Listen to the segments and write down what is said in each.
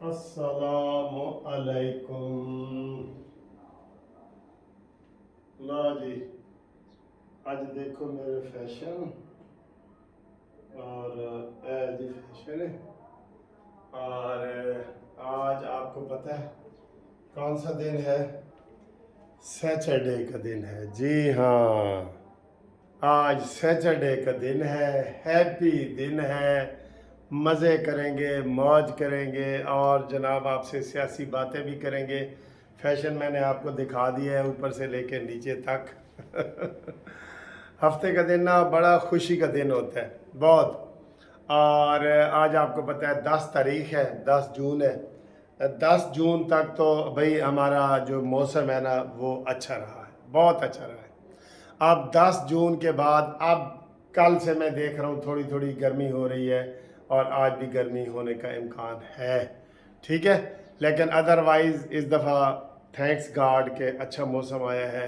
अस्सलामु अलैकुम। ला जी, आज देखो मेरे फैशन और जी फैशन है। और आज आपको पता है कौन सा दिन है? सैटरडे का दिन है। जी हाँ, आज सैटरडे का दिन है। हैप्पी दिन है। मज़े करेंगे, मौज करेंगे और जनाब आपसे सियासी बातें भी करेंगे। फैशन मैंने आपको दिखा दिया है ऊपर से लेके नीचे तक। हफ्ते का दिन ना बड़ा खुशी का दिन होता है, बहुत। और आज आपको पता है 10 तारीख है, 10 जून है। 10 जून तक तो भाई हमारा जो मौसम है ना वो अच्छा रहा है, बहुत अच्छा रहा है। अब 10 जून के बाद अब कल से मैं देख रहा हूँ थोड़ी थोड़ी गर्मी हो रही है और आज भी गर्मी होने का इम्कान है। ठीक है, लेकिन अदरवाइज़ इस दफ़ा थैंक्स गॉड के अच्छा मौसम आया है।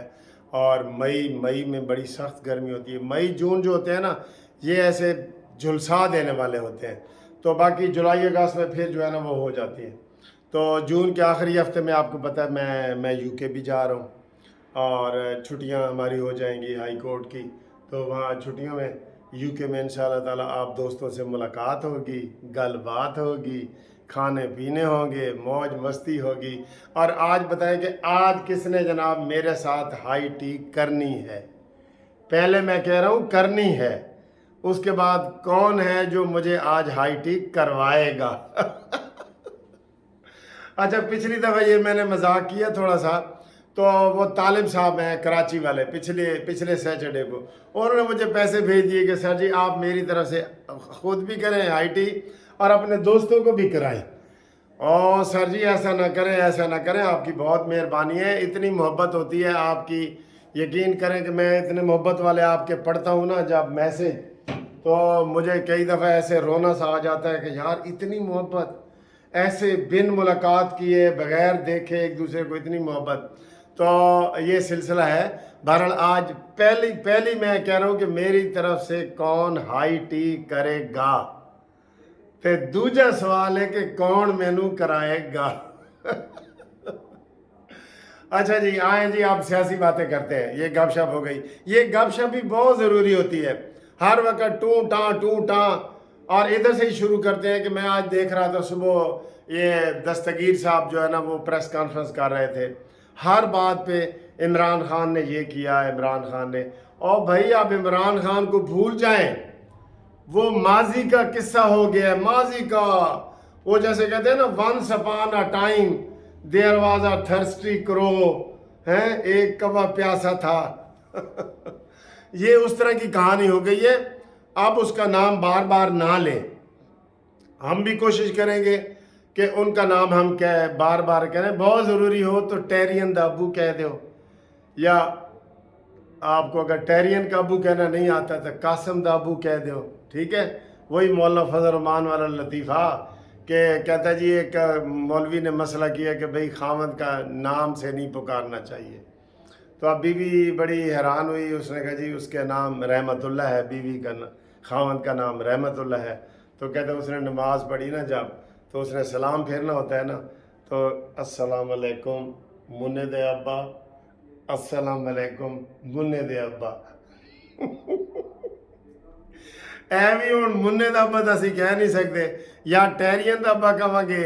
और मई में बड़ी सख्त गर्मी होती है। मई जून जो होते हैं ना ये ऐसे झुलसा देने वाले होते हैं। तो बाकी जुलाई अगस्त में फिर जो है ना वो हो जाती है। तो जून के आखिरी हफ्ते में आपको पता है मैं यूके भी जा रहा हूँ और छुट्टियां हमारी हो जाएंगी हाई कोर्ट की। तो वहाँ छुट्टियों में यूके में इंशाल्लाह ताला आप दोस्तों से मुलाकात होगी, गलबात होगी, खाने पीने होंगे, मौज मस्ती होगी। और आज बताएं कि आज किसने जनाब मेरे साथ हाई टी करनी है? पहले मैं कह रहा हूँ करनी है, उसके बाद कौन है जो मुझे आज हाई टी करवाएगा? अच्छा, पिछली दफ़ा ये मैंने मजाक किया थोड़ा सा। तो वो तालिब साहब हैं कराची वाले, पिछले सैटरडे को उन्होंने मुझे पैसे भेज दिए कि सर जी आप मेरी तरफ से खुद भी करें आईटी और अपने दोस्तों को भी कराएं। और सर जी ऐसा ना करें, ऐसा ना करें, आपकी बहुत मेहरबानी है, इतनी मोहब्बत होती है आपकी। यकीन करें कि मैं इतने मोहब्बत वाले आपके पढ़ता हूँ ना जब मैसेज, तो मुझे कई दफ़ा ऐसे रोना सा आ जाता है कि यार इतनी मोहब्बत, ऐसे बिन मुलाकात किए बगैर देखे एक दूसरे को इतनी मोहब्बत। तो ये सिलसिला है। बहरहाल आज पहली पहली मैं कह रहा हूँ कि मेरी तरफ से कौन हाई टी करेगा। फिर दूसरा सवाल है कि कौन मेनू कराएगा। अच्छा जी, आए जी, आप सियासी बातें करते हैं, ये गपशप हो गई। ये गपशप भी बहुत ज़रूरी होती है, हर वक्त टू टाँ। और इधर से ही शुरू करते हैं कि मैं आज देख रहा था सुबह ये दस्तगीर साहब जो है ना वो प्रेस कॉन्फ्रेंस कर रहे थे। हर बात पे इमरान खान ने ये किया, इमरान खान ने। और भाई आप इमरान खान को भूल जाएं, वो माजी का किस्सा हो गया है, माजी का। वो जैसे कहते हैं ना, once upon a time there was a thirsty crow, है एक कौवा प्यासा था। ये उस तरह की कहानी हो गई है। अब उसका नाम बार बार ना लें। हम भी कोशिश करेंगे कि उनका नाम हम बार बार करें। बहुत ज़रूरी हो तो टेरियन दाबू कह दो, या आपको अगर टेरियन का अबू कहना नहीं आता तो कासम दाबू कह दो। ठीक है, वही मौलाना फजल रहमान वाला लतीफ़ा कि कहता जी एक मौलवी ने मसला किया कि भाई खामद का नाम से नहीं पुकारना चाहिए। तो अब बीवी बड़ी हैरान हुई, उसने कहा जी उसके नाम रहमतुल्लाह है, बीवी का खामद का नाम रहमतुल्लाह है। तो कहते उसने नमाज पढ़ी ना जब, तो उसने सलाम फेरना होता है ना, तो अस्सलाम वालेकुम मुन्ने दे अब्बा, अस्सलाम वालेकुम मुन्ने दे अब्बा। ਐਵੇਂ ਹੁਣ मुन्ने ਦਾ अब्बा तो ਅਸੀਂ कह नहीं सकते, या टैरियन का अब्बा कहेंगे,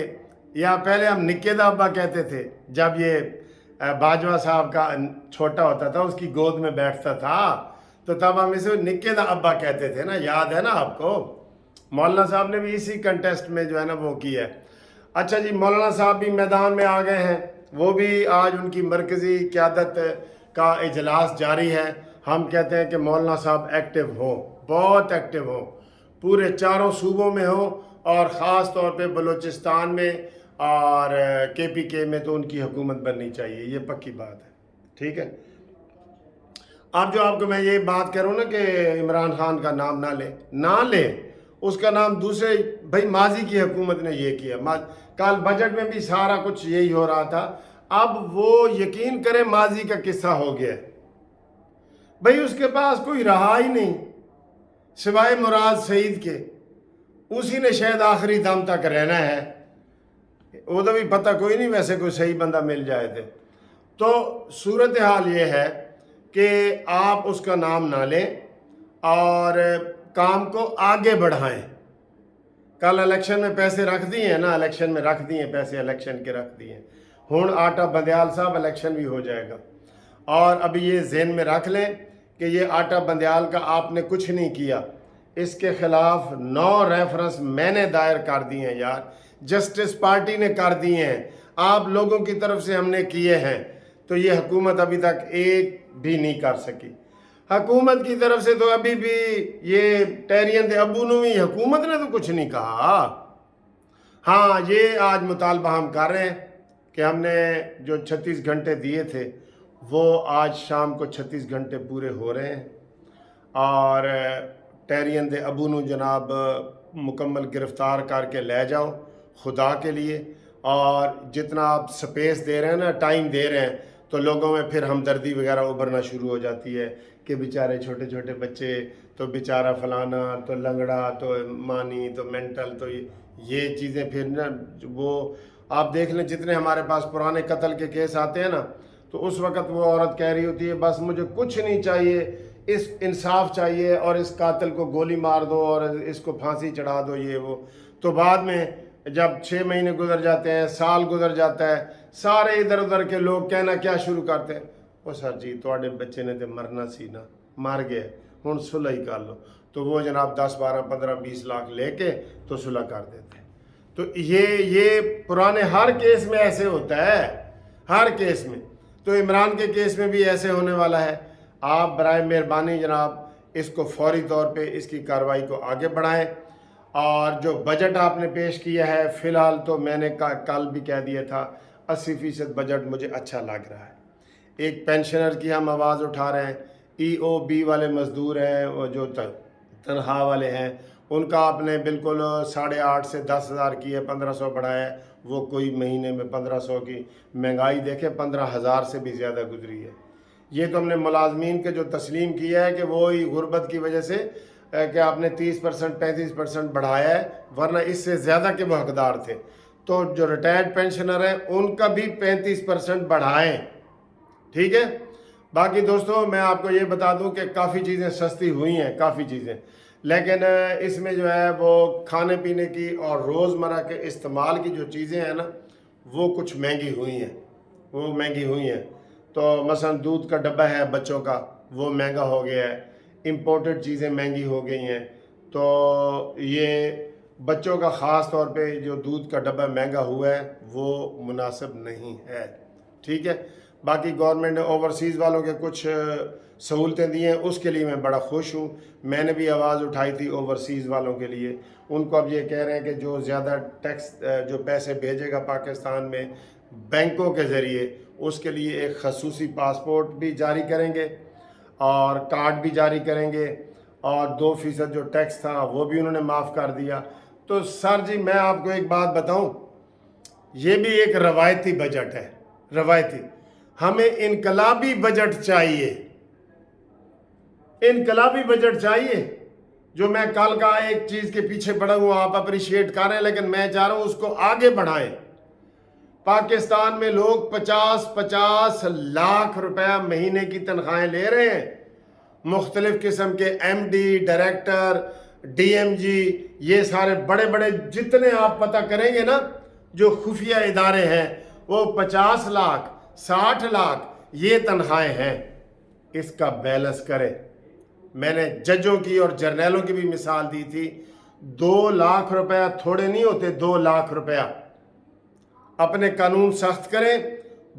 या पहले हम निक्के का अब्बा कहते थे जब ये बाजवा साहब का छोटा होता था, उसकी गोद में बैठता था, तो तब हम इसे निक्के का अब्बा कहते थे ना, याद है ना आपको? मौलाना साहब ने भी इसी कंटेस्ट में जो है ना वो किया है। अच्छा जी, मौलाना साहब भी मैदान में आ गए हैं, वो भी आज उनकी मरकज़ी क़यादत का इजलास जारी है। हम कहते हैं कि मौलाना साहब एक्टिव हो, बहुत एक्टिव हो, पूरे चारों सूबों में हो, और ख़ास तौर पे बलूचिस्तान में और KPK में तो उनकी हुकूमत बननी चाहिए, ये पक्की बात है। ठीक है, अब जो आपको मैं ये बात करूँ ना कि इमरान खान का नाम ना ले, उसका नाम दूसरे, भाई माजी की हुकूमत ने ये किया, कल बजट में भी सारा कुछ यही हो रहा था। अब वो यकीन करें माजी का किस्सा हो गया, भाई उसके पास कोई रहा ही नहीं सिवाय मुराद सईद के, उसी ने शायद आखिरी दम तक रहना है। उधर भी पता कोई नहीं, वैसे कोई सही बंदा मिल जाए थे। तो सूरत हाल ये है कि आप उसका नाम ना लें और काम को आगे बढ़ाएं। कल इलेक्शन में पैसे रख दिए हैं ना, इलेक्शन में रख दिए पैसे, इलेक्शन के रख दिए। हुण आटा बंदयाल साहब इलेक्शन भी हो जाएगा, और अभी ये जहन में रख लें कि ये आटा बंदयाल का आपने कुछ नहीं किया, इसके खिलाफ 9 रेफरेंस मैंने दायर कर दिए हैं यार, जस्टिस पार्टी ने कर दिए हैं, आप लोगों की तरफ से हमने किए हैं। तो ये हुकूमत अभी तक एक भी नहीं कर सकी। हुकूमत की तरफ से तो अभी भी ये टहरियन दे अबू ने भी, हुकूमत ने तो कुछ नहीं कहा। हाँ, ये आज मुतालबा हम कर रहे हैं कि हमने जो 36 घंटे दिए थे वो आज शाम को 36 घंटे पूरे हो रहे हैं, और टहरियन दे अबू नू जनाब मुकम्मल गिरफ्तार करके ले जाओ खुदा के लिए। और जितना आप स्पेस दे रहे हैं ना, टाइम दे रहे हैं, तो लोगों में फिर हमदर्दी वगैरह उभरना शुरू हो जाती है कि बेचारे छोटे छोटे बच्चे, तो बेचारा फलाना, तो लंगड़ा, तो मानी, तो मेंटल, तो ये चीज़ें फिर ना, वो आप देख लें जितने हमारे पास पुराने कत्ल के केस आते हैं ना, तो उस वक़्त वो औरत कह रही होती है बस मुझे कुछ नहीं चाहिए, इस इंसाफ चाहिए और इस कातिल को गोली मार दो और इसको फांसी चढ़ा दो, ये वो। तो बाद में जब 6 महीने गुजर जाते हैं, साल गुजर जाता है, सारे इधर उधर के लोग कहना क्या शुरू करते हैं, ओ सर जी थोड़े बच्चे ने तो मरना सी ना, मर गए, हुण सुलह ही कर लो। तो वो जनाब 10, 12, 15, 20 लाख लेके तो सुलह कर देते हैं। तो ये पुराने हर केस में ऐसे होता है, हर केस में। तो इमरान के केस में भी ऐसे होने वाला है। आप बराए मेहरबानी जनाब इसको फौरी तौर पे इसकी कार्रवाई को आगे बढ़ाएं। और जो बजट आपने पेश किया है, फ़िलहाल तो मैंने कल भी कह दिया था 80% बजट मुझे अच्छा लग रहा है। एक पेंशनर की हम आवाज़ उठा रहे हैं, EOB वाले मज़दूर हैं, वो जो तनख्वाह वाले हैं, उनका आपने बिल्कुल 8.5 से 10,000 की है, 1500 बढ़ाया है। वो कोई महीने में 1500 की महंगाई देखे 15,000 से भी ज़्यादा गुजरी है। ये तो हमने मुलाजमीन के जो तस्लीम किया है कि वो ही गुर्बत की वजह से कि आपने 30% 35% बढ़ाया है, वरना इससे ज़्यादा के वो हकदार थे। तो जो रिटायर्ड पेंशनर हैं उनका भी 35% बढ़ाएं, ठीक है। बाकी दोस्तों मैं आपको ये बता दूं कि काफ़ी चीज़ें सस्ती हुई हैं, काफ़ी चीज़ें, लेकिन इसमें जो है वो खाने पीने की और रोज़मर्रा के इस्तेमाल की जो चीज़ें हैं ना, वो कुछ महंगी हुई हैं, वो महंगी हुई हैं। तो मसलन दूध का डब्बा है बच्चों का, वो महंगा हो गया है, इम्पोर्टेड चीज़ें महंगी हो गई हैं। तो ये बच्चों का ख़ास तौर पे जो दूध का डब्बा महंगा हुआ है वो मुनासिब नहीं है, ठीक है। बाकी गवर्नमेंट ने ओवरसीज़ वालों के कुछ सहूलतें दी हैं, उसके लिए मैं बड़ा खुश हूँ। मैंने भी आवाज़ उठाई थी ओवरसीज़ वालों के लिए। उनको अब ये कह रहे हैं कि जो ज़्यादा टैक्स जो पैसे भेजेगा पाकिस्तान में बैंकों के ज़रिए, उसके लिए एक खसूसी पासपोर्ट भी जारी करेंगे और कार्ड भी जारी करेंगे, और 2% जो टैक्स था वो भी उन्होंने माफ़ कर दिया। तो सर जी मैं आपको एक बात बताऊं, ये भी एक रवायती बजट है, रवायती। हमें इनकलाबी बजट चाहिए, इनकलाबी बजट चाहिए। जो मैं कल का एक चीज़ के पीछे पड़ा हूँ, आप अप्रिशिएट कर रहे हैं, लेकिन मैं चाह रहा हूँ उसको आगे बढ़ाएं। पाकिस्तान में लोग 50-50 लाख रुपया महीने की तनख्वाहें ले रहे हैं। मुख्तलिफ किस्म के MD, डायरेक्टर, DMG, ये सारे बड़े बड़े जितने आप पता करेंगे ना जो खुफिया इदारे हैं, वो 50 लाख 60 लाख ये तनख्वाहें हैं। इसका बैलेंस करें। मैंने जजों की और जर्नैलों की भी मिसाल दी थी। 2 लाख रुपया थोड़े नहीं होते, 2 लाख रुपया। अपने कानून सख्त करें।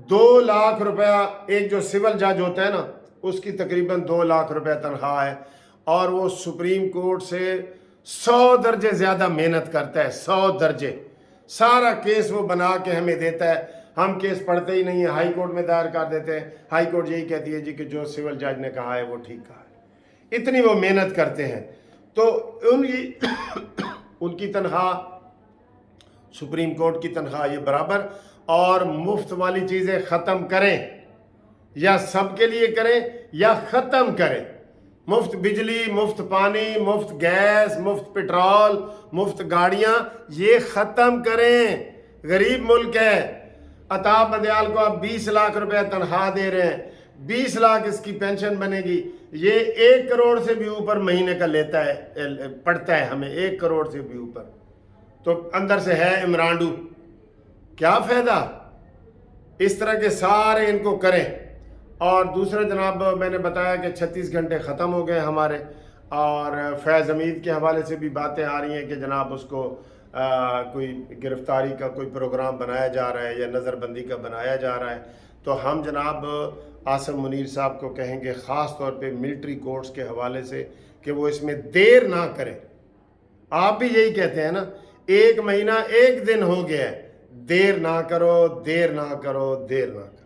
2 लाख रुपया एक जो सिविल जज होता है ना, उसकी तकरीबन 2 लाख रुपया तनख्वाह है, और वो सुप्रीम कोर्ट से 100 दर्जे ज़्यादा मेहनत करता है, 100 दर्जे। सारा केस वो बना के हमें देता है, हम केस पढ़ते ही नहीं है, हाई कोर्ट में दायर कर देते हैं। हाई कोर्ट यही कहती है जी कि जो सिविल जज ने कहा है वो ठीक कहा है। इतनी वो मेहनत करते हैं। तो उनकी तनख्वाह सुप्रीम कोर्ट की तनख्वाह ये बराबर। और मुफ्त वाली चीज़ें ख़त्म करें, या सबके लिए करें या ख़त्म करें। मुफ्त बिजली, मुफ्त पानी, मुफ्त गैस, मुफ्त पेट्रोल, मुफ्त गाड़ियाँ, ये ख़त्म करें। गरीब मुल्क है। अताब बंदयाल को आप 20 लाख रुपए तनख्वाह दे रहे हैं, 20 लाख इसकी पेंशन बनेगी, ये 1 करोड़ से भी ऊपर महीने का लेता है, पड़ता है हमें 1 करोड़ से भी ऊपर। तो अंदर से है इमरानडू, क्या फ़ायदा? इस तरह के सारे इनको करें। और दूसरा जनाब मैंने बताया कि 36 घंटे ख़त्म हो गए हमारे, और फैज़ हमीद के हवाले से भी बातें आ रही हैं कि जनाब उसको कोई गिरफ़्तारी का कोई प्रोग्राम बनाया जा रहा है या नज़रबंदी का बनाया जा रहा है। तो हम जनाब आसिम मुनीर साहब को कहेंगे ख़ास तौर पे मिलिट्री कोर्ट्स के हवाले से कि वो इसमें देर ना करें। आप भी यही कहते हैं ना, 1 महीना 1 दिन हो गया है, देर ना करो, देर ना करो, देर ना करो।